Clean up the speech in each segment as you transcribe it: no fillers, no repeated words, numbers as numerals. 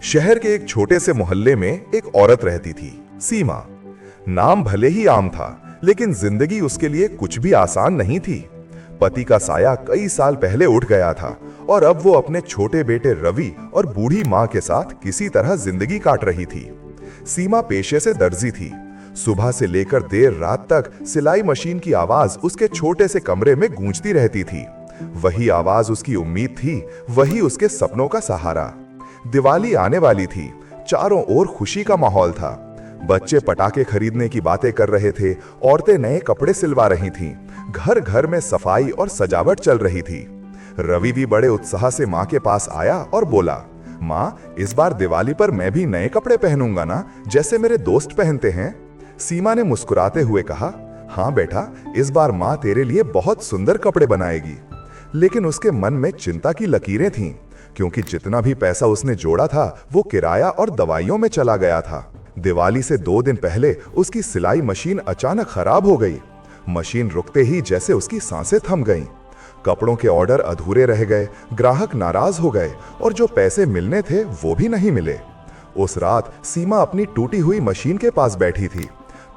शहर के एक छोटे से मोहल्ले में एक औरत रहती थी, सीमा। नाम भले ही आम था, लेकिन जिंदगी उसके लिए कुछ भी आसान नहीं थी। पति का साया कई साल पहले उठ गया था और अब वो अपने छोटे बेटे रवि और बूढ़ी माँ के साथ किसी तरह जिंदगी काट रही थी। सीमा पेशे से दर्जी थी। सुबह से लेकर देर रात तक सिलाई मशीन की आवाज उसके छोटे से कमरे में गूंजती रहती थी। वही आवाज उसकी उम्मीद थी, वही उसके सपनों का सहारा। दिवाली आने वाली थी, चारों ओर खुशी का माहौल था। बच्चे पटाखे खरीदने की बातें कर रहे थे, औरतें नए कपड़े सिलवा रही थीं, घर घर में सफाई और सजावट चल रही थी। रवि भी बड़े उत्साह से माँ के पास आया और बोला, माँ, इस बार दिवाली पर मैं भी नए कपड़े पहनूंगा ना, जैसे मेरे दोस्त पहनते हैं। सीमा ने मुस्कुराते हुए कहा, हाँ बेटा, इस बार माँ तेरे लिए बहुत सुंदर कपड़े बनाएगी। लेकिन उसके मन में चिंता की लकीरें थीं, क्योंकि जितना भी पैसा उसने जोड़ा था वो किराया और दवाइयों में चला गया था। दिवाली से 2 दिन पहले उसकी सिलाई मशीन अचानक खराब हो गई। मशीन रुकते ही जैसे उसकी सांसें थम गईं। कपड़ों के ऑर्डर अधूरे रह गए, ग्राहक नाराज हो गए और जो पैसे मिलने थे वो भी नहीं मिले। उस रात सीमा अपनी टूटी हुई मशीन के पास बैठी थी।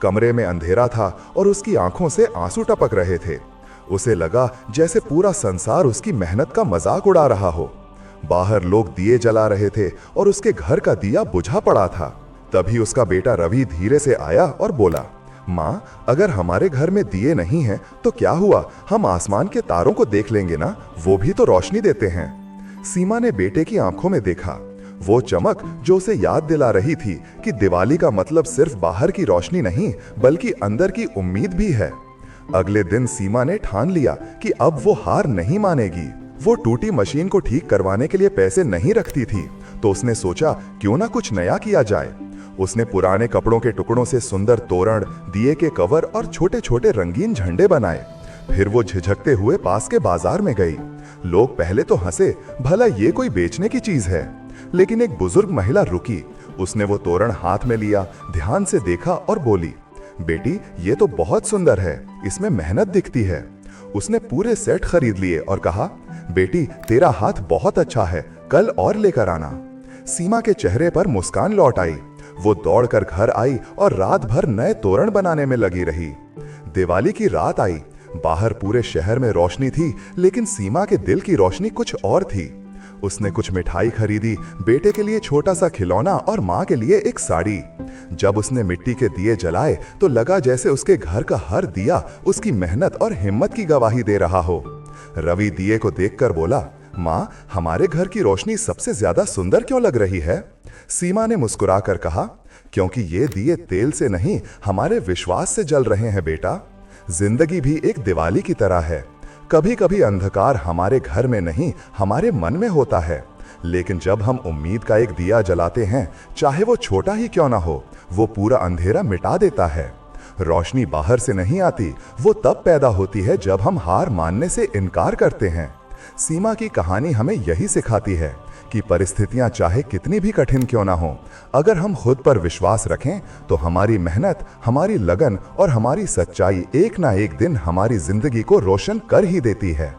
कमरे में अंधेरा था और उसकी आंखों से आंसू टपक रहे थे। उसे लगा जैसे पूरा संसार उसकी मेहनत का मजाक उड़ा रहा हो। बाहर लोग दिए जला रहे थे और उसके घर का दिया बुझा पड़ा था। तभी उसका बेटा रवि धीरे से आया और बोला, माँ, अगर हमारे घर में दिए नहीं हैं तो क्या हुआ, हम आसमान के तारों को देख लेंगे ना, वो भी तो रोशनी देते हैं। सीमा ने बेटे की आंखों में देखा, वो चमक जो उसे याद दिला रही थी कि दिवाली का मतलब सिर्फ बाहर की रोशनी नहीं, बल्कि अंदर की उम्मीद भी है। अगले दिन सीमा ने ठान लिया कि अब वो हार नहीं मानेगी। वो टूटी मशीन को ठीक करवाने के लिए पैसे नहीं रखती थी, तो उसने सोचा क्यों ना कुछ नया किया जाए। उसने पुराने कपड़ों के टुकड़ों से सुंदर तोरण, दिए के कवर और छोटे छोटे रंगीन झंडे बनाए। फिर वो झिझकते हुए पास के बाजार में गई। लोग पहले तो हंसे, भला ये कोई बेचने की चीज है। लेकिन एक बुजुर्ग महिला रुकी। उसने वो तोरण हाथ में लिया, ध्यान से देखा और बोली, बेटी, ये तो बहुत सुंदर है, इसमें मेहनत दिखती है। उसने पूरे सेट खरीद लिए और कहा, बेटी, तेरा हाथ बहुत अच्छा है, कल और लेकर आना। सीमा के चेहरे पर मुस्कान लौट आई। वो दौड़कर घर आई और रात भर नए तोरण बनाने में लगी रही। दिवाली की रात आई। बाहर पूरे शहर में रोशनी थी, लेकिन सीमा के दिल की रोशनी कुछ और थी। उसने कुछ मिठाई खरीदी, बेटे के लिए छोटा सा खिलौना और माँ के लिए एक साड़ी। जब उसने मिट्टी के दिए जलाए तो लगा जैसे उसके घर का हर दिया उसकी मेहनत और हिम्मत की गवाही दे रहा हो। रवि दिए को देखकर बोला, माँ, हमारे घर की रोशनी सबसे ज्यादा सुंदर क्यों लग रही है? सीमा ने मुस्कुराकर कहा, क्योंकि ये दिए तेल से नहीं, हमारे विश्वास से जल रहे हैं बेटा। जिंदगी भी एक दिवाली की तरह है। कभी कभी अंधकार हमारे घर में नहीं, हमारे मन में होता है, लेकिन जब हम उम्मीद का एक दिया जलाते हैं, चाहे वो छोटा ही क्यों ना हो, वो पूरा अंधेरा मिटा देता है। रोशनी बाहर से नहीं आती, वो तब पैदा होती है जब हम हार मानने से इनकार करते हैं। सीमा की कहानी हमें यही सिखाती है कि परिस्थितियां चाहे कितनी भी कठिन क्यों ना हो, अगर हम खुद पर विश्वास रखें तो हमारी मेहनत, हमारी लगन और हमारी सच्चाई एक ना एक दिन हमारी जिंदगी को रोशन कर ही देती है।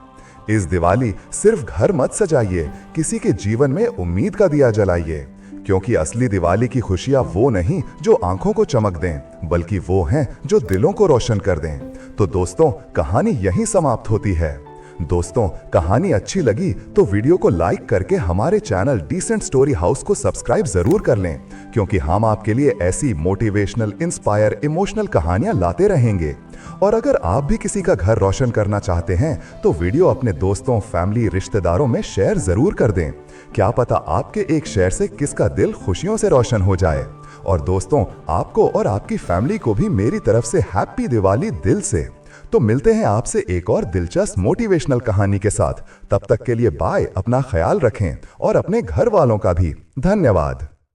इस दिवाली सिर्फ घर मत सजाइए, किसी के जीवन में उम्मीद का दिया जलाइए, क्योंकि असली दिवाली की खुशियां वो नहीं जो आंखों को चमक दें, बल्कि वो हैं जो दिलों को रोशन कर दें। तो दोस्तों, कहानी यहीं समाप्त होती है। दोस्तों, कहानी अच्छी लगी तो वीडियो को लाइक करके हमारे चैनल डिसेंट स्टोरी हाउस को सब्सक्राइब जरूर कर लें, क्योंकि हम आपके लिए ऐसी मोटिवेशनल, इंस्पायर, इमोशनल कहानियां लाते रहेंगे। और अगर आप भी किसी का घर रोशन करना चाहते हैं तो वीडियो अपने दोस्तों, फैमिली, रिश्तेदारों में शेयर जरूर कर दें। क्या पता आपके एक शेयर से किसका दिल खुशियों से रोशन हो जाए। और दोस्तों, आपको और आपकी फैमिली को भी मेरी तरफ से हैप्पी दिवाली दिल से। तो मिलते हैं आपसे एक और दिलचस्प मोटिवेशनल कहानी के साथ। तब तक के लिए बाय, अपना ख्याल रखें और अपने घर वालों का भी। धन्यवाद।